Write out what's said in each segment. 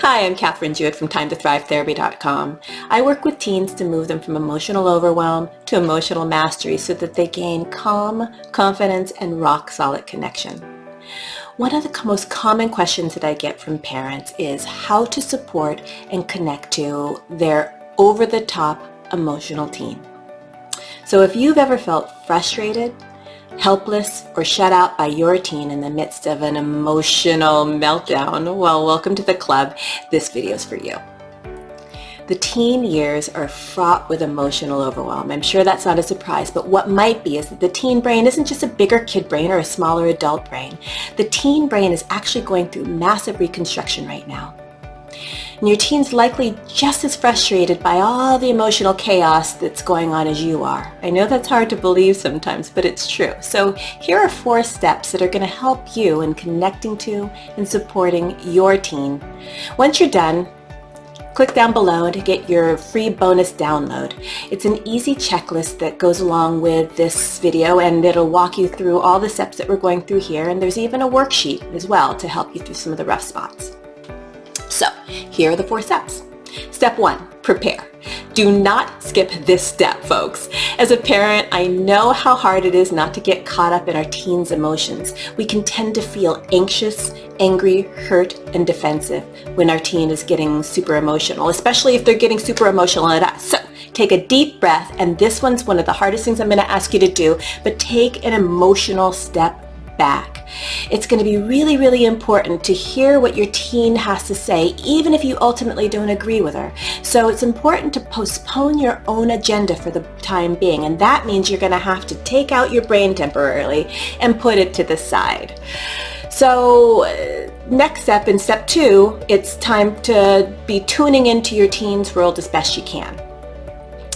Hi, I'm Catherine Jewett from TimeToThriveTherapy.com. I work with teens to move them from emotional overwhelm to emotional mastery so that they gain calm, confidence, and rock-solid connection. One of the most common questions that I get from parents is how to support and connect to their over-the-top emotional teen. So if you've ever felt frustrated, helpless, or shut out by your teen in the midst of an emotional meltdown, well, welcome to the club. This video is for you. The teen years are fraught with emotional overwhelm. I'm sure that's not a surprise, but what might be is that the teen brain isn't just a bigger kid brain or a smaller adult brain. The teen brain is actually going through massive reconstruction right now. And your teen's likely just as frustrated by all the emotional chaos that's going on as you are. I know that's hard to believe sometimes, but it's true. So here are 4 steps that are going to help you in connecting to and supporting your teen. Once you're done, click down below to get your free bonus download. It's an easy checklist that goes along with this video, and it'll walk you through all the steps that we're going through here, and there's even a worksheet as well to help you through some of the rough spots. So here are the 4 steps. Step 1, prepare. Do not skip this step, folks. As a parent, I know how hard it is not to get caught up in our teens' emotions. We can tend to feel anxious, angry, hurt, and defensive when our teen is getting super emotional, especially if they're getting super emotional at us. So take a deep breath, and this one's one of the hardest things I'm going to ask you to do, but take an emotional step back. It's going to be really, really important to hear what your teen has to say, even if you ultimately don't agree with her. So it's important to postpone your own agenda for the time being, and that means you're going to have to take out your brain temporarily and put it to the side. So next step, in step 2, it's time to be tuning into your teen's world as best you can.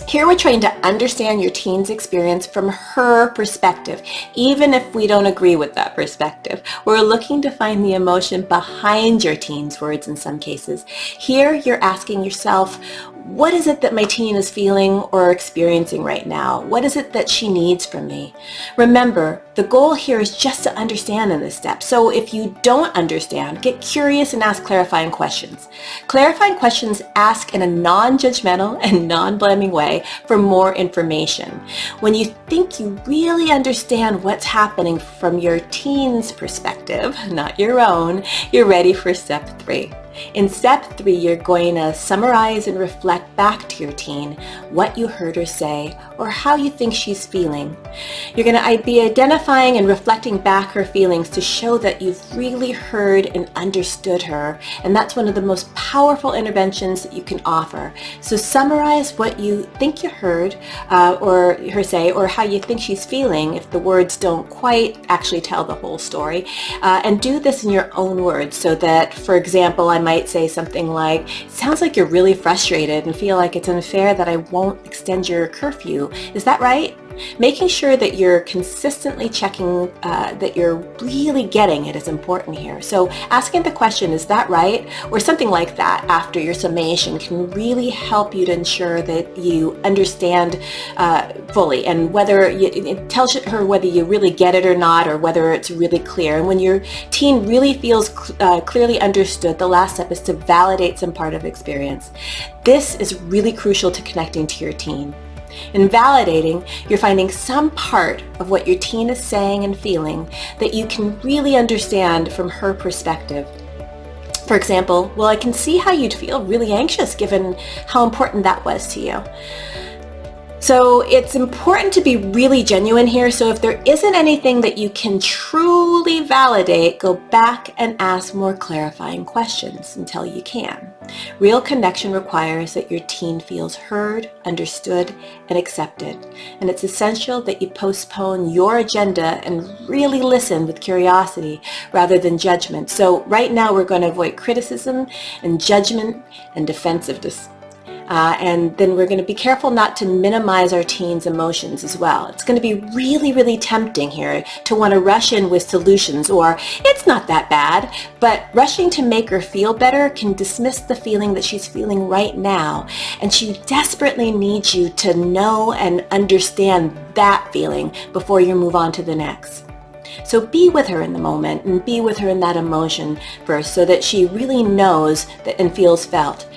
Here we're trying to understand your teen's experience from her perspective, even if we don't agree with that perspective. We're looking to find the emotion behind your teen's words in some cases. Here you're asking yourself, what is it that my teen is feeling or experiencing right now? What is it that she needs from me? Remember, the goal here is just to understand in this step. So if you don't understand, get curious and ask clarifying questions. Clarifying questions ask in a non-judgmental and non-blaming way for more information. When you think you really understand what's happening from your teen's perspective, not your own, you're ready for step 3. In step 3, you're going to summarize and reflect back to your teen what you heard her say or how you think she's feeling. You're going to be identifying and reflecting back her feelings to show that you've really heard and understood her, and that's one of the most powerful interventions that you can offer. So summarize what you think you heard or her say, or how you think she's feeling if the words don't quite actually tell the whole story, and do this in your own words so that, for example, I might say something like, it sounds like you're really frustrated and feel like it's unfair that I won't extend your curfew. Is that right? Making sure that you're consistently checking that you're really getting it is important here. So asking the question, is that right? Or something like that after your summation can really help you to ensure that you understand fully, and whether it tells her whether you really get it or not, or whether it's really clear. And when your teen really feels clearly understood, the last step is to validate some part of experience. This is really crucial to connecting to your teen. In validating, you're finding some part of what your teen is saying and feeling that you can really understand from her perspective. For example, well, I can see how you'd feel really anxious given how important that was to you. So it's important to be really genuine here. So if there isn't anything that you can truly validate, go back and ask more clarifying questions until you can. Real connection requires that your teen feels heard, understood, and accepted. And it's essential that you postpone your agenda and really listen with curiosity rather than judgment. So right now we're going to avoid criticism and judgment and defensiveness. And then we're going to be careful not to minimize our teens' emotions as well. It's going to be really, really tempting here to want to rush in with solutions, or it's not that bad, but rushing to make her feel better can dismiss the feeling that she's feeling right now, and she desperately needs you to know and understand that feeling before you move on to the next. So be with her in the moment and be with her in that emotion first so that she really knows that and feels felt.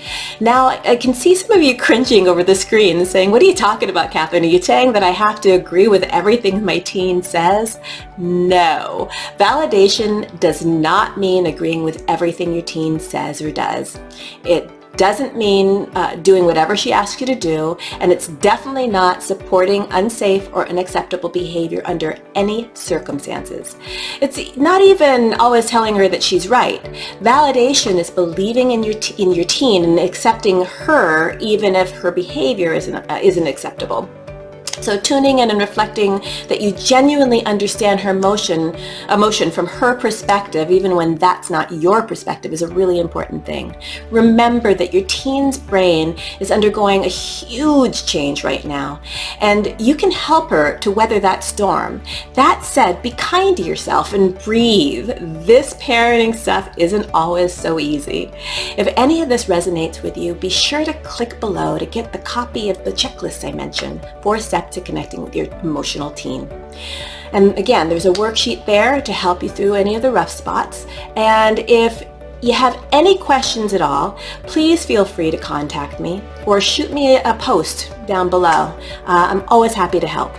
Now, I can see some of you cringing over the screen and saying, what are you talking about, Catherine? Are you saying that I have to agree with everything my teen says? No. Validation does not mean agreeing with everything your teen says or does. It doesn't mean doing whatever she asks you to do, and it's definitely not supporting unsafe or unacceptable behavior under any circumstances. It's not even always telling her that she's right. Validation is believing in your teen and accepting her even if her behavior isn't acceptable. So tuning in and reflecting that you genuinely understand her emotion from her perspective, even when that's not your perspective, is a really important thing. Remember that your teen's brain is undergoing a huge change right now, and you can help her to weather that storm. That said, be kind to yourself and breathe. This parenting stuff isn't always so easy. If any of this resonates with you, be sure to click below to get the copy of the checklist I mentioned, 4 steps to connecting with your emotional teen. And again, there's a worksheet there to help you through any of the rough spots. And if you have any questions at all, please feel free to contact me or shoot me a post down below. I'm always happy to help.